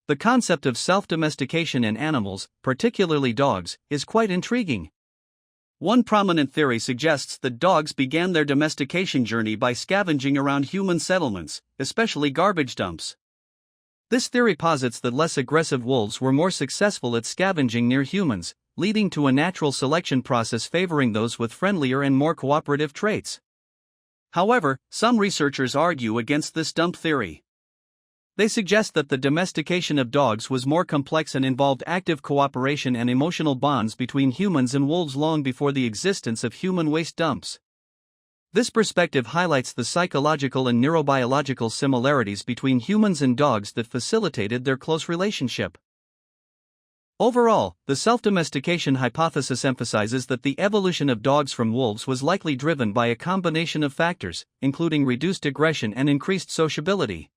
The concept of self-domestication in animals, particularly dogs, is quite intriguing. One prominent theory suggests that dogs began their domestication journey by scavenging around human settlements, especially garbage dumps. This theory posits that less aggressive wolves were more successful at scavenging near humans, leading to a natural selection process favoring those with friendlier and more cooperative traits. However, some researchers argue against this dump theory. They suggest that the domestication of dogs was more complex and involved active cooperation and emotional bonds between humans and wolves long before the existence of human waste dumps. This perspective highlights the psychological and neurobiological similarities between humans and dogs that facilitated their close relationship. Overall, the self-domestication hypothesis emphasizes that the evolution of dogs from wolves was likely driven by a combination of factors, including reduced aggression and increased sociability.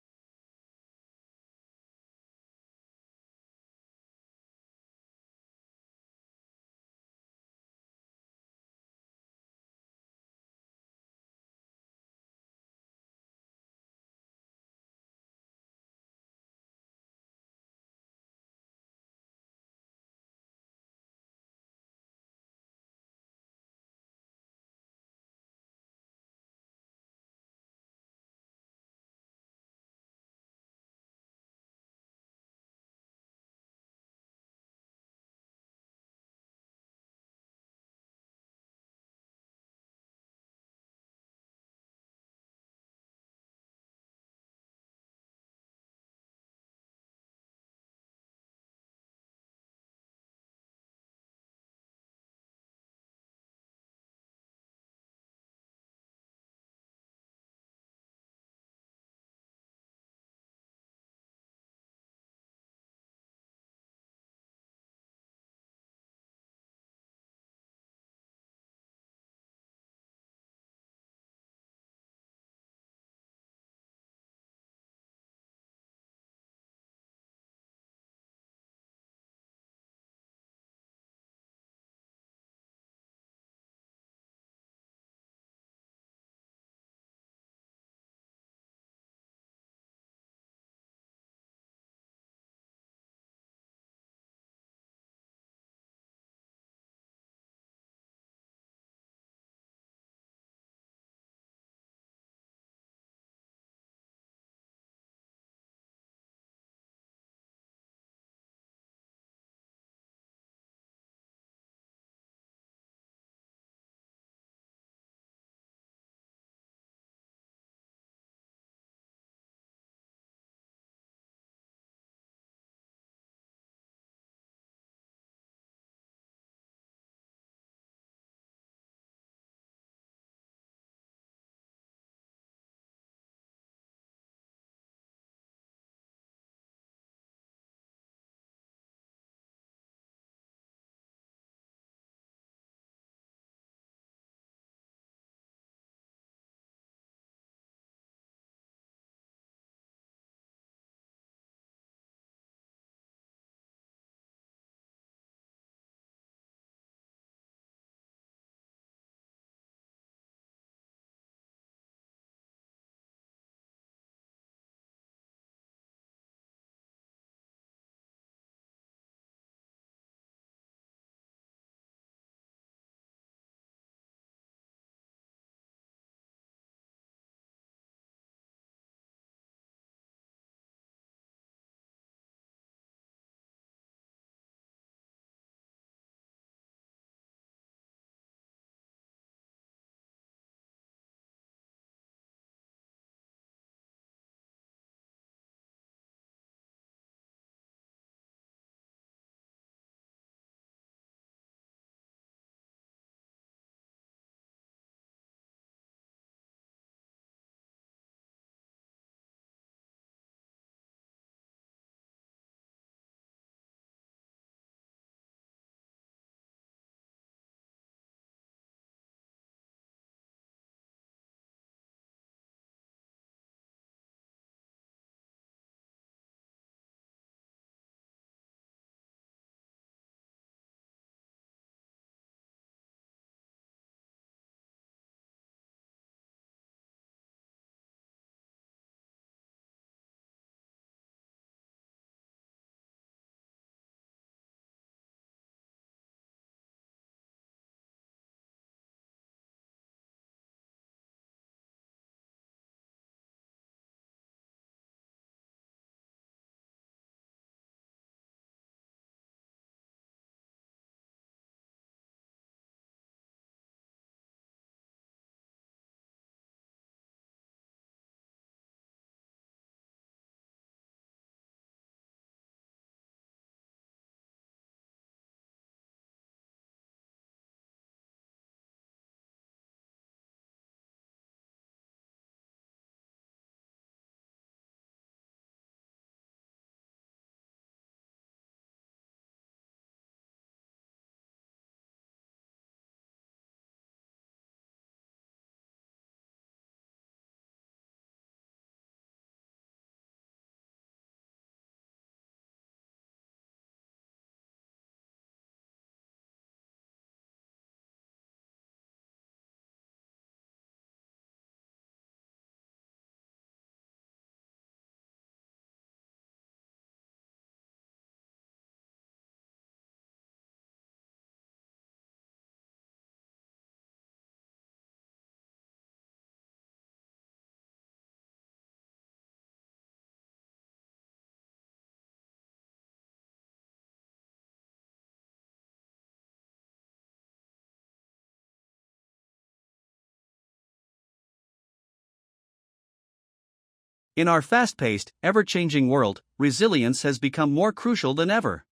In our fast-paced, ever-changing world, resilience has become more crucial than ever.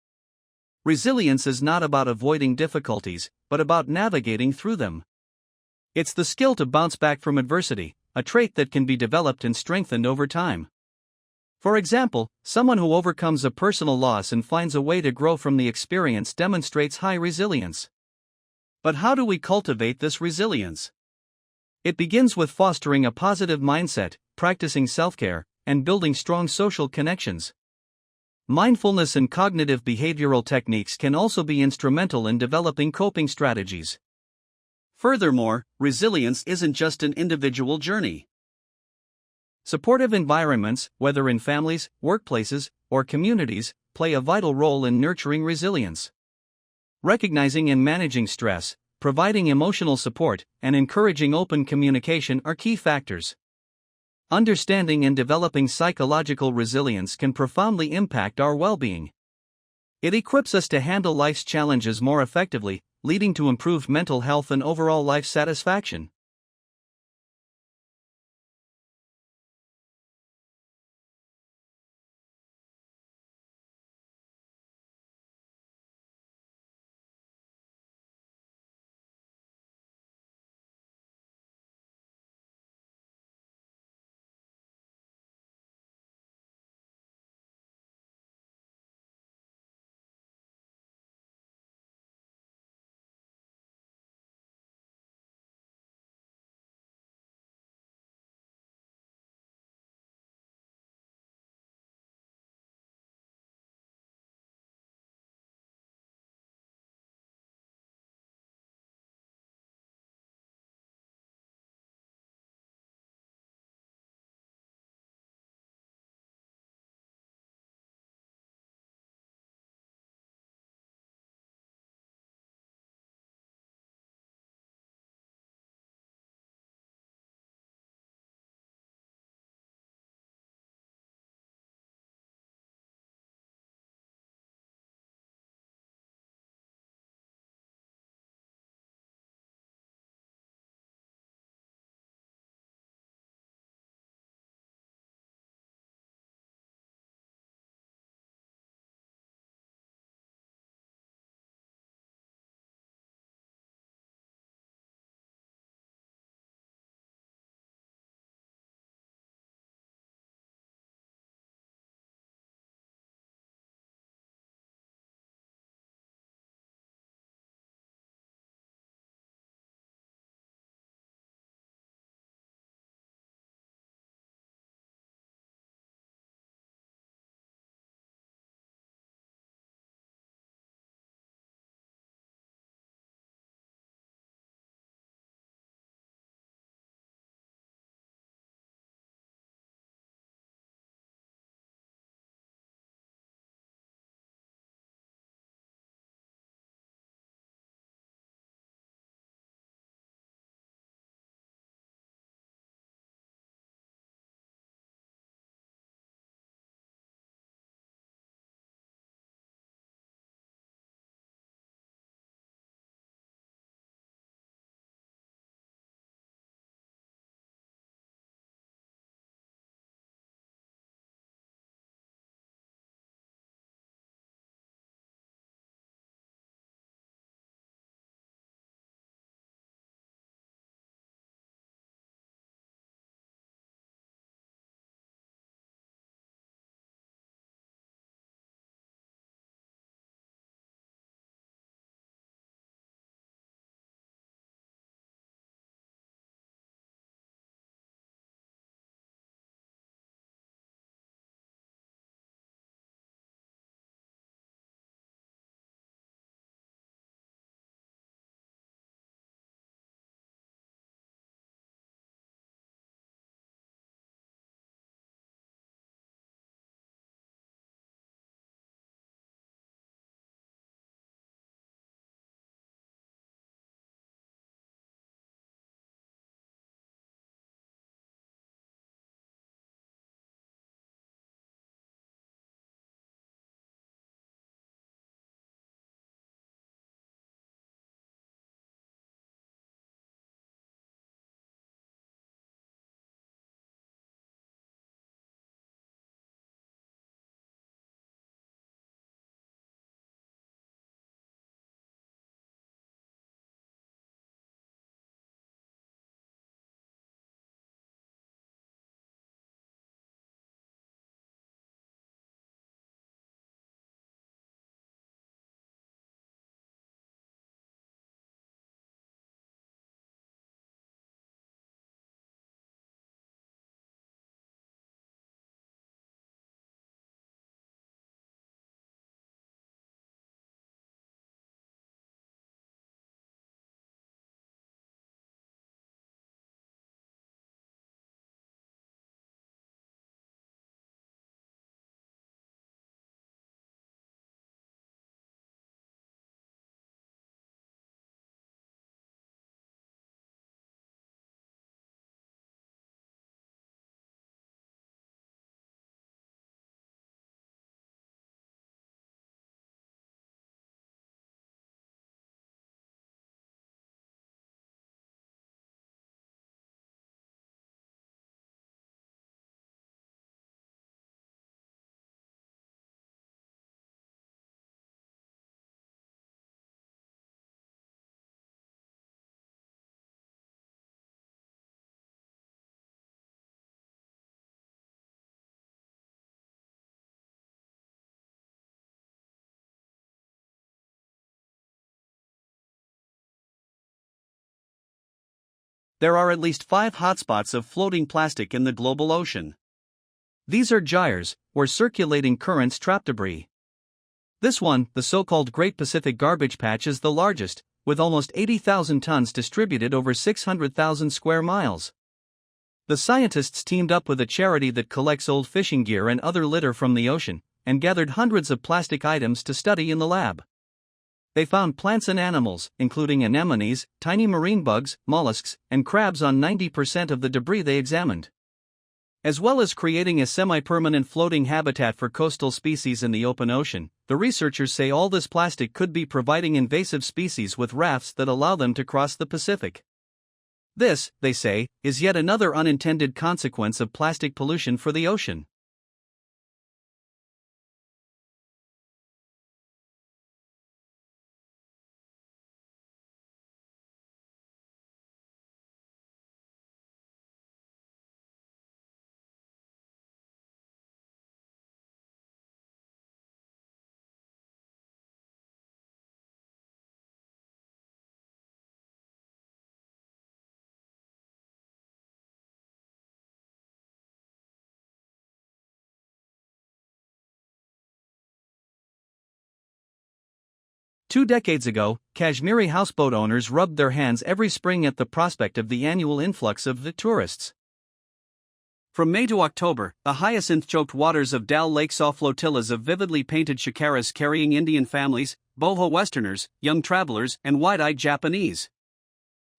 Resilience is not about avoiding difficulties, but about navigating through them. It's the skill to bounce back from adversity, a trait that can be developed and strengthened over time. For example, someone who overcomes a personal loss and finds a way to grow from the experience demonstrates high resilience. But how do we cultivate this resilience? It begins with fostering a positive mindset, practicing self-care, and building strong social connections. Mindfulness and cognitive behavioral techniques can also be instrumental in developing coping strategies. Furthermore, resilience isn't just an individual journey. Supportive environments, whether in families, workplaces, or communities, play a vital role in nurturing resilience. Recognizing and managing stress, providing emotional support, and encouraging open communication are key factors. Understanding and developing psychological resilience can profoundly impact our well-being. It equips us to handle life's challenges more effectively, leading to improved mental health and overall life satisfaction. there are at least 5 hotspots of floating plastic in the global ocean. These are gyres, where circulating currents trap debris. This one, the so-called Great Pacific Garbage Patch, is the largest, with almost 80,000 tons distributed over 600,000 square miles. The scientists teamed up with a charity that collects old fishing gear and other litter from the ocean, and gathered hundreds of plastic items to study in the lab. They found plants and animals, including anemones, tiny marine bugs, mollusks, and crabs on 90% of the debris they examined. As well as creating a semi-permanent floating habitat for coastal species in the open ocean, the researchers say all this plastic could be providing invasive species with rafts that allow them to cross the Pacific. This, they say, is yet another unintended consequence of plastic pollution for the ocean. Two decades ago, Kashmiri houseboat owners rubbed their hands every spring at the prospect of the annual influx of the tourists. From May to October, the hyacinth-choked waters of Dal Lake saw flotillas of vividly painted shikaras carrying Indian families, boho Westerners, young travelers, and wide-eyed Japanese.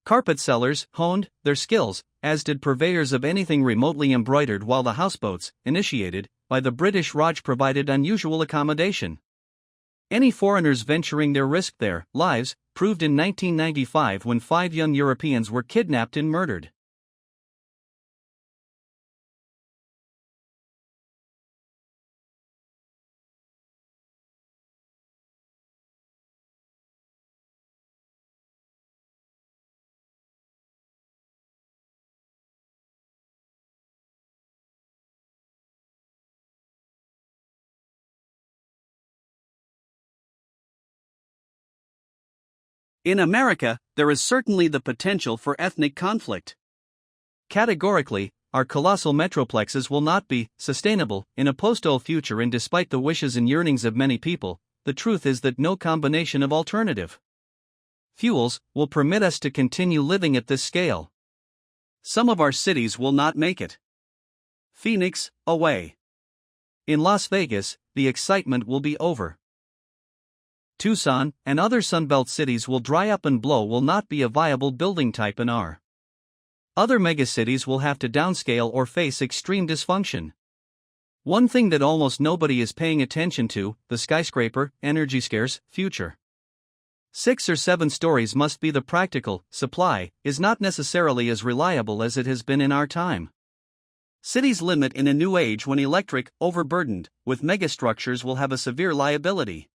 Carpet sellers honed their skills, as did purveyors of anything remotely embroidered, while the houseboats, initiated by the British Raj, provided unusual accommodation. Any foreigners venturing there risked their lives, proved in 1995 when 5 young Europeans were kidnapped and murdered. In America, there is certainly the potential for ethnic conflict. Categorically, our colossal metroplexes will not be sustainable in a post-oil future, and despite the wishes and yearnings of many people, the truth is that no combination of alternative fuels will permit us to continue living at this scale. Some of our cities will not make it. Phoenix, away. In Las Vegas, the excitement will be over. Tucson and other Sunbelt cities will dry up, and will not be a viable building type in our other megacities will have to downscale or face extreme dysfunction. One thing that almost nobody is paying attention to, the skyscraper, energy-scarce future. 6 or 7 stories must be the practical supply, is not necessarily as reliable as it has been in our time. Cities limit in a new age when electric, overburdened with megastructures, will have a severe liability.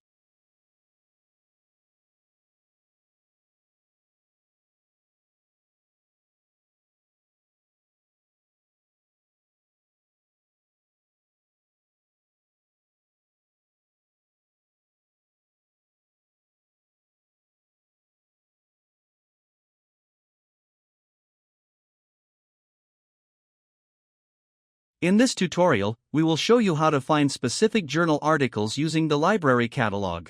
In this tutorial, we will show you how to find specific journal articles using the library catalog.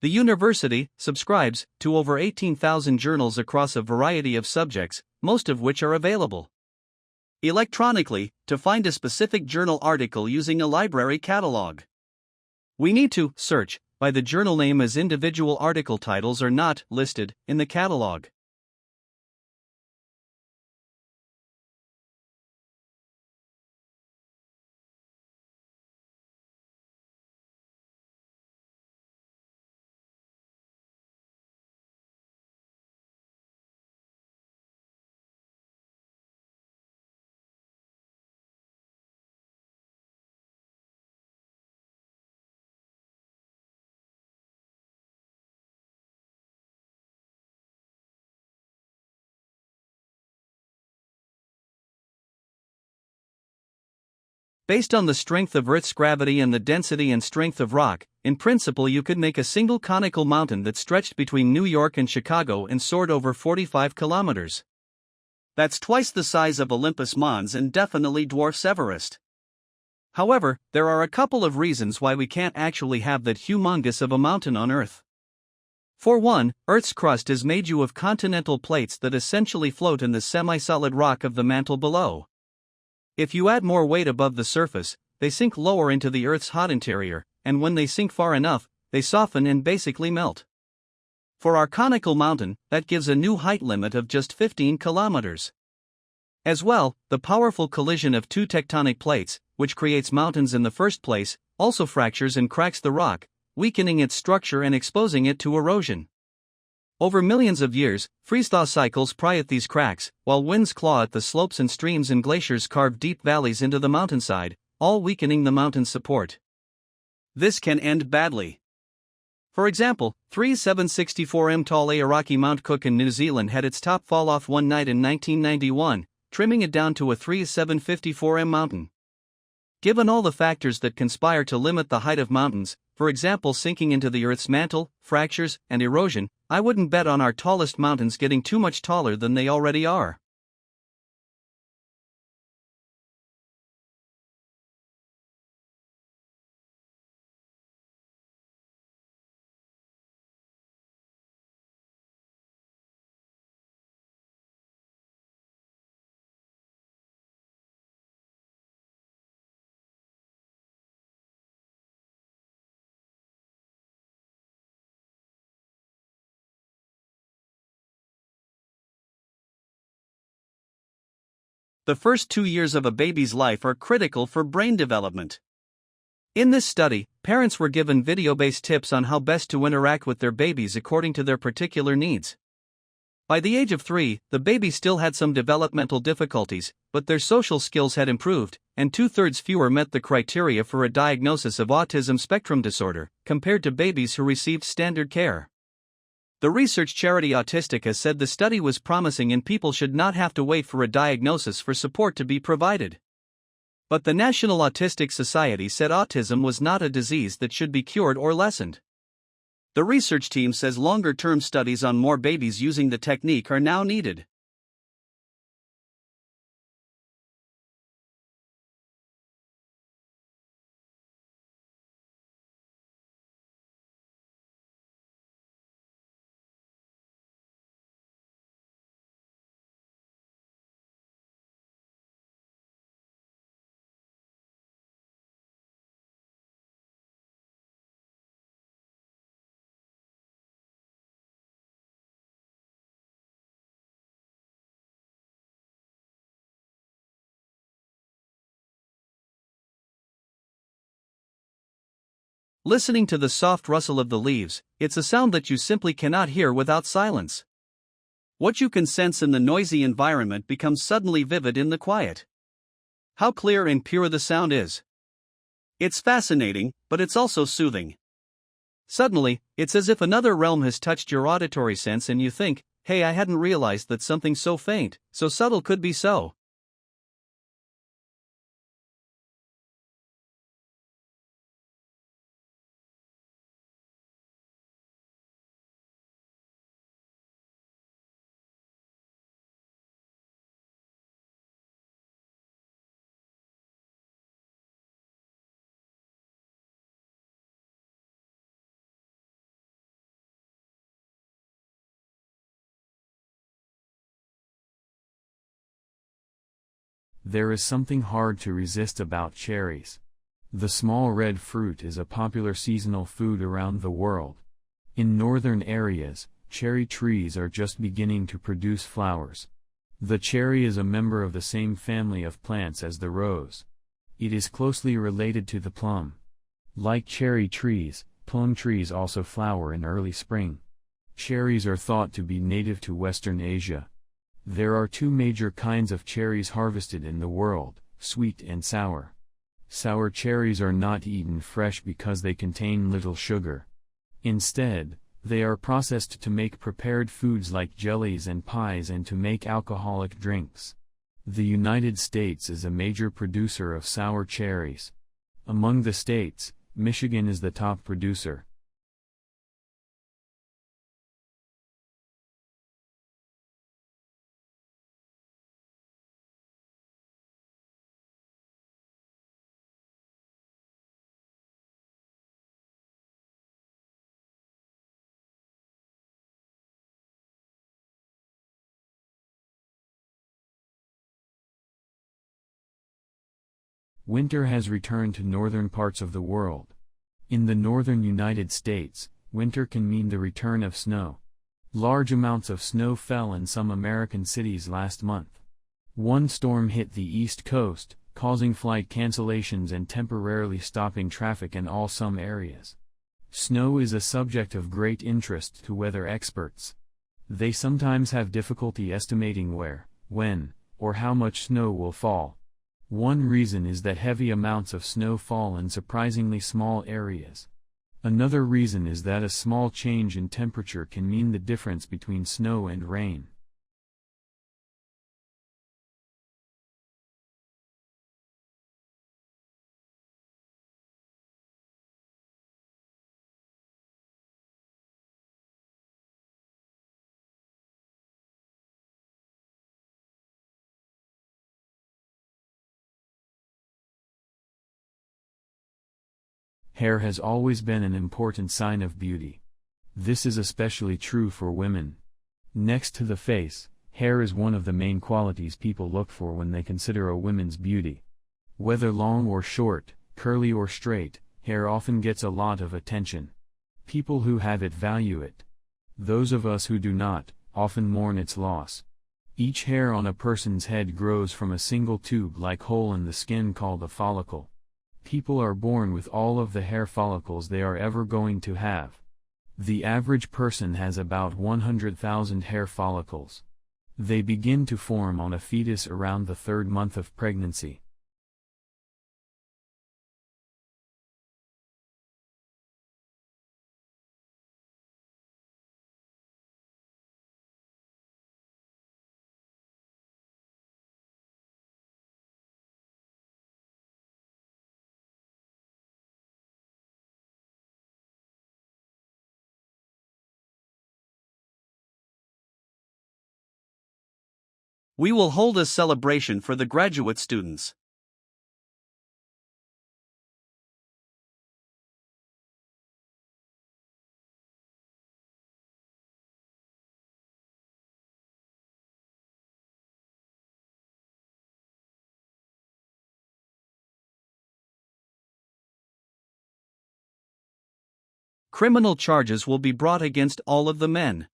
The university subscribes to over 18,000 journals across a variety of subjects, most of which are available electronically. To find a specific journal article using a library catalog, we need to search by the journal name, as individual article titles are not listed in the catalog. Based on the strength of Earth's gravity and the density and strength of rock, in principle you could make a single conical mountain that stretched between New York and Chicago and soared over 45 kilometers. That's twice the size of Olympus Mons and definitely dwarfs Everest. However, there are a couple of reasons why we can't actually have that humongous of a mountain on Earth. For one, Earth's crust is made of continental plates that essentially float in the semi-solid rock of the mantle below. If you add more weight above the surface, they sink lower into the Earth's hot interior, and when they sink far enough, they soften and basically melt. For our conical mountain, that gives a new height limit of just 15 kilometers. As well, the powerful collision of two tectonic plates, which creates mountains in the first place, also fractures and cracks the rock, weakening its structure and exposing it to erosion. Over millions of years, freeze-thaw cycles pry at these cracks, while winds claw at the slopes and streams and glaciers carve deep valleys into the mountainside, all weakening the mountain's support. This can end badly. For example, 764 tall Aoraki Mount Cook in New Zealand had its top fall off one night in 1991, trimming it down to a 754 mountain. Given all the factors that conspire to limit the height of mountains, for example sinking into the Earth's mantle, fractures, and erosion, I wouldn't bet on our tallest mountains getting too much taller than they already are. The first 2 years of a baby's life are critical for brain development. In this study, parents were given video-based tips on how best to interact with their babies according to their particular needs. By the age of 3, the baby still had some developmental difficulties, but their social skills had improved, and 2/3 fewer met the criteria for a diagnosis of autism spectrum disorder, compared to babies who received standard care. The research charity Autistica said the study was promising and people should not have to wait for a diagnosis for support to be provided. But the National Autistic Society said autism was not a disease that should be cured or lessened. The research team says longer-term studies on more babies using the technique are now needed. Listening to the soft rustle of the leaves, it's a sound that you simply cannot hear without silence. What you can sense in the noisy environment becomes suddenly vivid in the quiet. How clear and pure the sound is. It's fascinating, but it's also soothing. Suddenly, it's as if another realm has touched your auditory sense and you think, hey, I hadn't realized that something so faint, so subtle could be so. There is something hard to resist about cherries. The small red fruit is a popular seasonal food around the world. In northern areas, cherry trees are just beginning to produce flowers. The cherry is a member of the same family of plants as the rose. It is closely related to the plum. Like cherry trees, plum trees also flower in early spring. Cherries are thought to be native to Western Asia. There are two major kinds of cherries harvested in the world, sweet and sour. Sour cherries are not eaten fresh because they contain little sugar. Instead, they are processed to make prepared foods like jellies and pies and to make alcoholic drinks. The United States is a major producer of sour cherries. Among the states, Michigan is the top producer. Winter has returned to northern parts of the world. In the northern United States, winter can mean the return of snow. Large amounts of snow fell in some American cities last month. One storm hit the East Coast, causing flight cancellations and temporarily stopping traffic in some areas. Snow is a subject of great interest to weather experts. They sometimes have difficulty estimating where, when, or how much snow will fall. One reason is that heavy amounts of snow fall in surprisingly small areas. Another reason is that a small change in temperature can mean the difference between snow and rain. Hair has always been an important sign of beauty. This is especially true for women. Next to the face, hair is one of the main qualities people look for when they consider a woman's beauty. Whether long or short, curly or straight, hair often gets a lot of attention. People who have it value it. Those of us who do not, often mourn its loss. Each hair on a person's head grows from a single tube-like hole in the skin called a follicle. People are born with all of the hair follicles they are ever going to have. The average person has about 100,000 hair follicles. They begin to form on a fetus around the 3rd month of pregnancy. We will hold a celebration for the graduate students. Criminal charges will be brought against all of the men.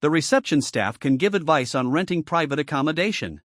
The reception staff can give advice on renting private accommodation.